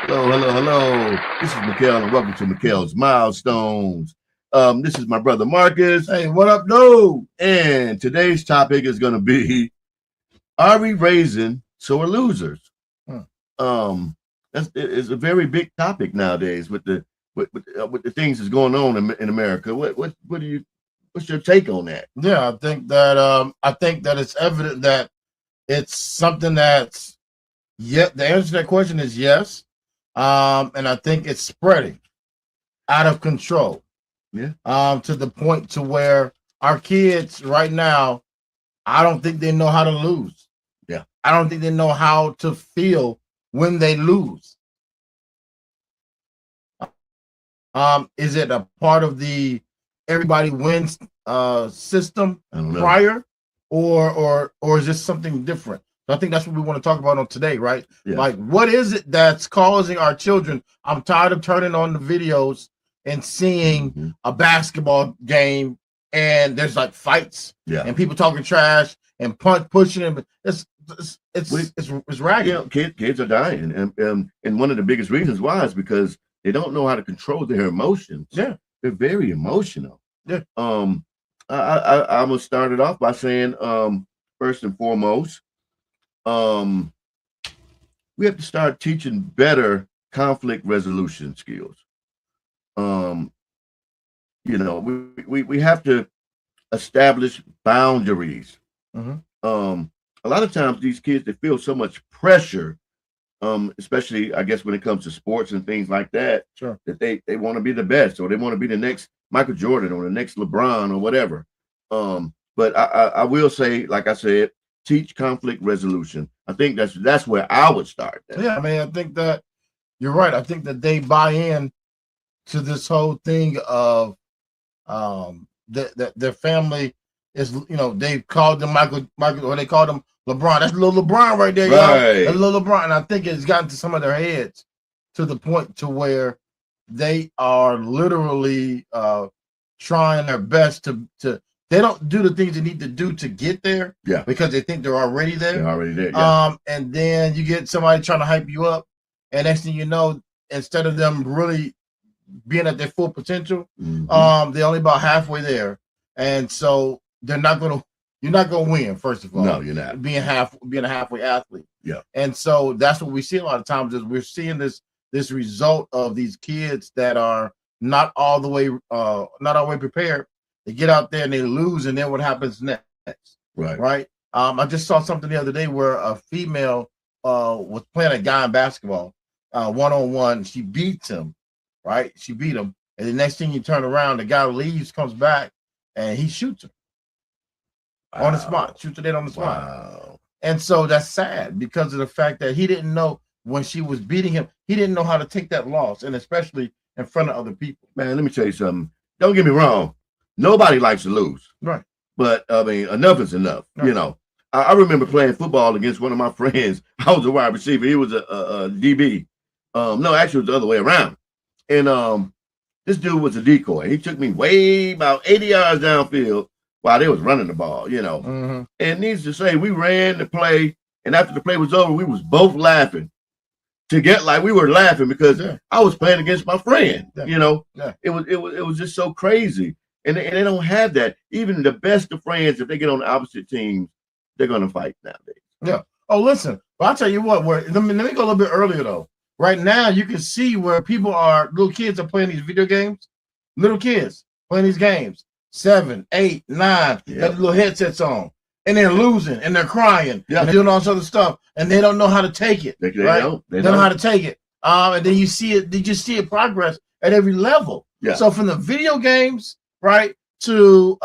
Hello. This is Mikhail, and welcome to Mikhail's Milestones. This is my brother Marcus. Hey, what up, dude? And today's topic is going to be: are we raising sore losers? It's a very big topic nowadays with the things that's going on in America. What's your take on that? Yeah, I think that it's evident that it's something that's the answer to that question is yes. And I think it's spreading out of control. Yeah. To the point to where our kids right now, I don't think they know how to lose. Yeah. I don't think they know how to feel when they lose. Is it a part of the everybody wins system prior, or is this something different? So I think that's what we want to talk about on today, right? Yeah. Like, what is it that's causing our children? I'm tired of turning on the videos and seeing a basketball game and there's like fights, and people talking trash and pushing them. It's ragged. You know, kids are dying, and one of the biggest reasons why is because they don't know how to control their emotions. Yeah, they're very emotional. Yeah. I'm gonna start it off by saying, first and foremost, we have to start teaching better conflict resolution skills. We have to establish boundaries. A lot of times these kids, they feel so much pressure, especially I guess when it comes to sports and things like that, sure, that they want to be the best, or they want to be the next Michael Jordan or the next LeBron or whatever. But I will say, like I said, teach conflict resolution. I think that's where I would start. Yeah, I mean, I think that you're right. I think that they buy in to this whole thing of that their family is, they called them Michael, or they called them LeBron. That's little LeBron right there, right. That's little LeBron. And I think it's gotten to some of their heads to the point to where they are literally trying their best to they don't do the things they need to do to get there. Yeah. Because they think they're already there. They're already there. Yeah. And then you get somebody trying to hype you up, and next thing you know, instead of them really being at their full potential, they're only about halfway there. And so you're not gonna win, first of all. No, you're not. Being a halfway athlete. Yeah. And so that's what we see a lot of times, is we're seeing this result of these kids that are not all the way prepared. They get out there and they lose, and then what happens next? Right. I just saw something the other day where a female was playing a guy in basketball one-on-one. She beats him, right? She beat him, and the next thing you turn around, the guy leaves, comes back, and he shoots her on the spot. Shoots her dead on the spot. Wow. And so that's sad because of the fact that he didn't know when she was beating him. He didn't know how to take that loss, and especially in front of other people. Man, let me tell you something. Don't get me wrong. Nobody likes to lose. Right. But, I mean, enough is enough. Right. I remember playing football against one of my friends. I was a wide receiver. He was a DB. No, actually, it was the other way around. And this dude was a decoy. He took me way about 80 yards downfield while they was running the ball, And needless to say, we ran the play, and after the play was over, we was both laughing. We were laughing because I was playing against my friend. Yeah. It was just so crazy. And they don't have that. Even the best of friends, if they get on the opposite teams, they're going to fight nowadays. Yeah. Oh, listen. But I'll tell you what. Let me go a little bit earlier, though. Right now, you can see where little kids are playing these video games. Little kids playing these games. 7, 8, 9. Got little headsets on. And they're losing. And they're crying. Yeah. And doing all sorts of stuff. And they don't know how to take it. They right? don't. They don't know how to take it. And then you see it. They just see it progress at every level. Yeah. So from the video games, right, to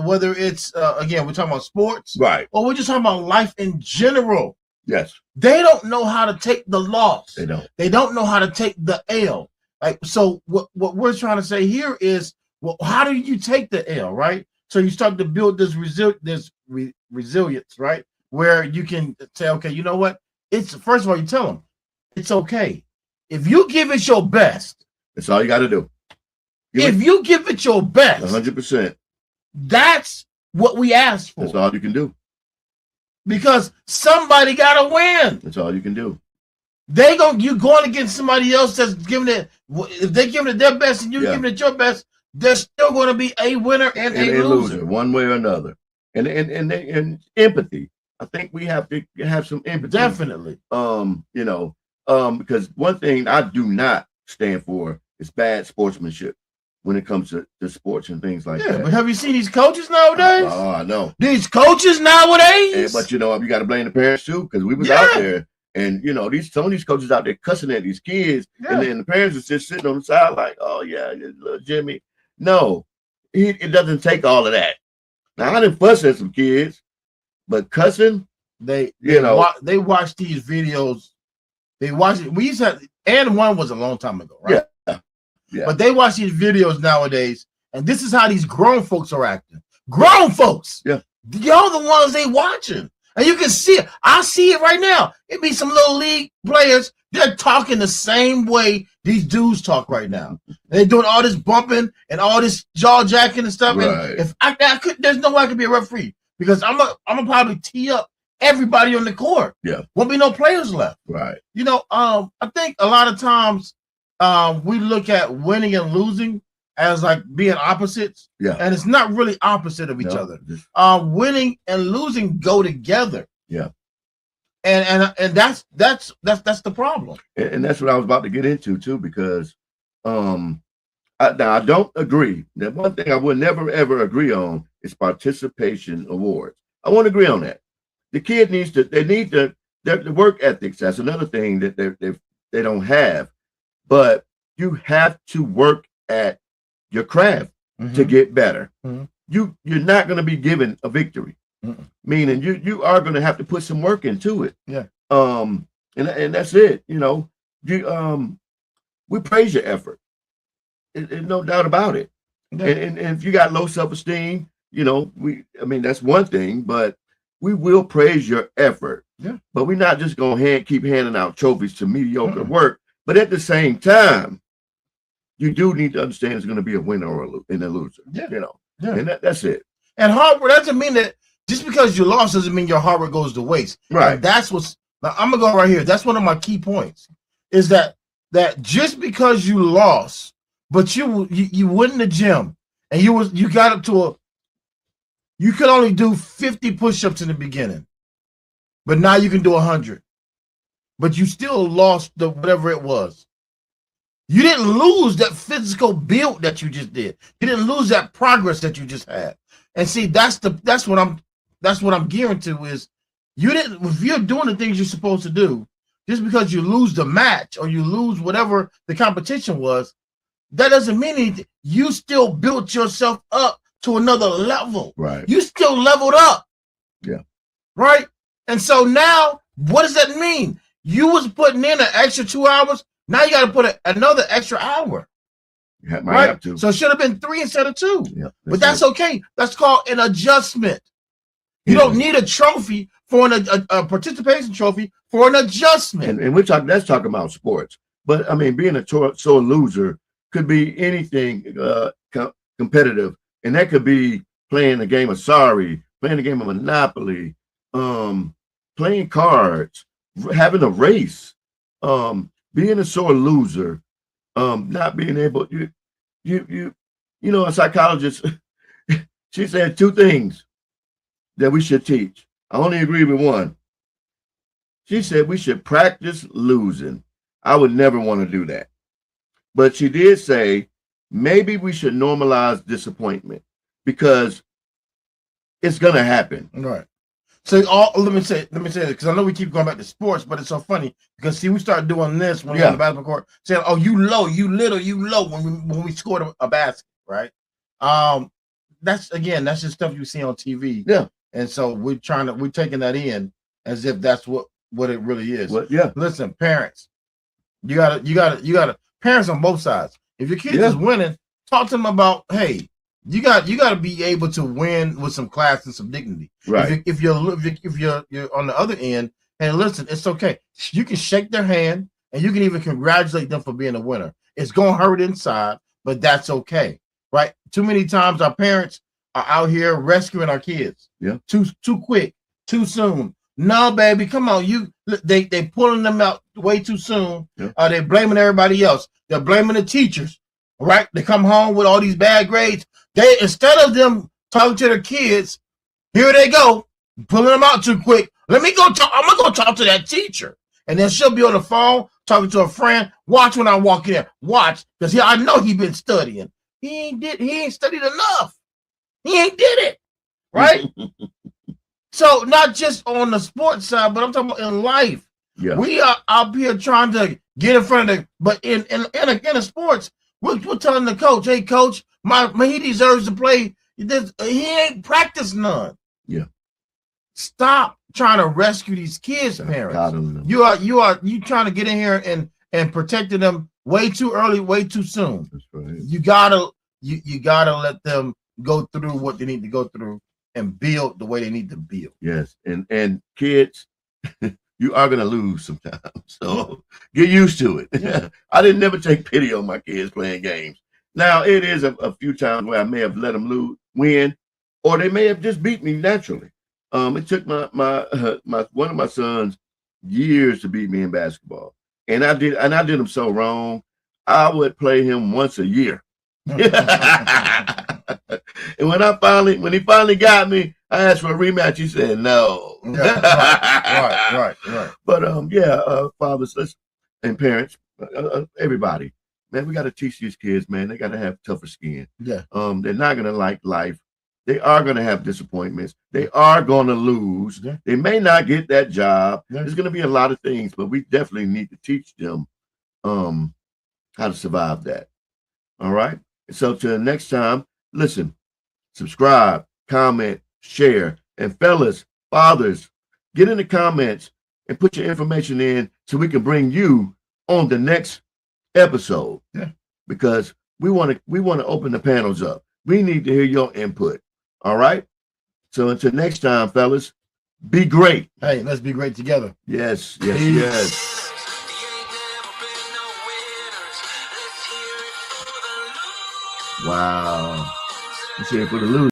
whether it's again, we're talking about sports, right, or we're just talking about life in general. Yes, they don't know how to take the loss. They don't know how to take the L. Right. So what we're trying to say here is, well, how do you take the L? Right. So you start to build this resilience, right, where you can say, okay, you know what? It's first of all, you tell them it's okay if you give it your best. That's all you got to do. If you give it your best, 100%, that's what we ask for. That's all you can do. because somebody got to win. That's all you can do. You going against somebody else that's giving it. If they're giving it their best and you're giving it your best, there's still going to be a winner and a loser, one way or another. And empathy. I think we have to have some empathy. Definitely. Because one thing I do not stand for is bad sportsmanship when it comes to sports and things like that. But have you seen these coaches nowadays? Oh, I know. These coaches nowadays. But you got to blame the parents too, because we was out there, and some of these coaches out there cussing at these kids, and then the parents are just sitting on the side like, oh yeah, little Jimmy. No, it doesn't take all of that. Now I didn't fuss at some kids, but cussing, they watch these videos. They watch it. We used to, and one was a long time ago, right? Yeah. But they watch these videos nowadays, and this is how these grown folks are acting. Grown folks. Yeah. Y'all the ones they watching. And you can see it. I see it right now. It be some little league players. They're talking the same way these dudes talk right now. They're doing all this bumping and all this jaw jacking and stuff. Right. And if I could, there's no way I could be a referee because I'm gonna probably tee up everybody on the court. Yeah. Won't be no players left. Right. I think a lot of times we look at winning and losing as like being opposites. Yeah. And it's not really opposite of each other. Winning and losing go together. Yeah. And that's the problem. And that's what I was about to get into too, because I don't agree. That one thing I would never ever agree on is participation awards. I won't agree on that. The kid needs their work ethics. That's another thing that they don't have. But you have to work at your craft to get better. Mm-hmm. You're not going to be given a victory. Mm-mm. Meaning you are going to have to put some work into it. Yeah. And that's it. We praise your effort. There's no doubt about it. Yeah. And if you got low self-esteem, that's one thing, but we will praise your effort. Yeah. But we're not just going to keep handing out trophies to mediocre work. But at the same time, you do need to understand it's going to be a winner or a loser. Yeah. Yeah. And that's it. And hard work doesn't mean that just because you lost doesn't mean your hard work goes to waste. Right. And that's now I'm gonna go right here. That's one of my key points. Is that just because you lost, but you went in the gym and you got up to you could only do 50 push-ups in the beginning, but now you can do 100. But you still lost whatever it was. You didn't lose that physical build that you just did. You didn't lose that progress that you just had. And see, that's what I'm gearing to is if you're doing the things you're supposed to do, just because you lose the match or you lose whatever the competition was, that doesn't mean anything. You still built yourself up to another level. Right. You still leveled up. Yeah. Right. And so now, what does that mean? You was putting in an extra 2 hours. Now you got to put another extra hour. Right? Have to. So it should have been 3 instead of 2. Yeah, but that's okay. That's called an adjustment. You don't need a trophy for a participation trophy for an adjustment. And let's talk about sports. But I mean, being a sore loser could be anything competitive, and that could be playing a game of Sorry, playing a game of Monopoly, playing cards, having a race, being a sore loser, not being able. A psychologist, she said 2 things that we should teach. I only agree with one. She said we should practice losing. I would never want to do that. But she did say maybe we should normalize disappointment because it's going to happen. Right. So let me say this, because I know we keep going back to sports, but it's so funny because see, we started doing this when we on the basketball court, saying, "Oh, you low when we scored a basket," right? That's just stuff you see on TV. Yeah. And so we're taking that in as if that's what it really is. Yeah. Listen, parents, you gotta parents on both sides. If your kid is winning, talk to them about, hey, you got to be able to win with some class and some dignity. Right. If you're on the other end, and listen, it's okay. You can shake their hand and you can even congratulate them for being a winner. It's gonna hurt inside, but that's okay. Right? Too many times our parents are out here rescuing our kids. Yeah. Too quick. too soon. No, baby, come on. They pulling them out way too soon. Yeah. They're blaming everybody else. They're blaming the teachers. Right? They come home with all these bad grades. They, instead of them talking to their kids, here they go, pulling them out too quick. Let me go talk. I'm gonna go talk to that teacher. And then she'll be on the phone talking to a friend. Watch when I walk in there. Watch, because I know he been studying. He ain't studied enough. He ain't did it. Right? So not just on the sports side, but I'm talking about in life. Yeah. We are out here trying to get in front of the, but in a sports, we're telling the coach, hey coach, he deserves to play. He ain't practiced none. Yeah. Stop trying to rescue these kids, parents. You trying to get in here and protecting them way too early, way too soon. That's right. You gotta let them go through what they need to go through and build the way they need to build. Yes, and kids, you are gonna lose sometimes, so get used to it. Yeah. I didn't never take pity on my kids playing games. Now it is a few times where I may have let them win, or they may have just beat me naturally. It took my one of my sons years to beat me in basketball, and I did him so wrong. I would play him once a year. And when he finally got me, I asked for a rematch. He said no. Yeah, right. But fathers and parents, everybody, man, we got to teach these kids, man. They got to have tougher skin. Yeah. They're not gonna like life. They are gonna have disappointments. They are gonna lose. Yeah. They may not get that job. Yeah. There's gonna be a lot of things, but we definitely need to teach them how to survive that. All right. So till next time, listen, subscribe, comment, share, and fellas, fathers, get in the comments and put your information in so we can bring you on the next episode. Yeah. Because we want to open the panels up. We need to hear your input. All right. So until next time, fellas, be great. Hey, let's be great together. Yes. Wow. Let's hear it for the losers.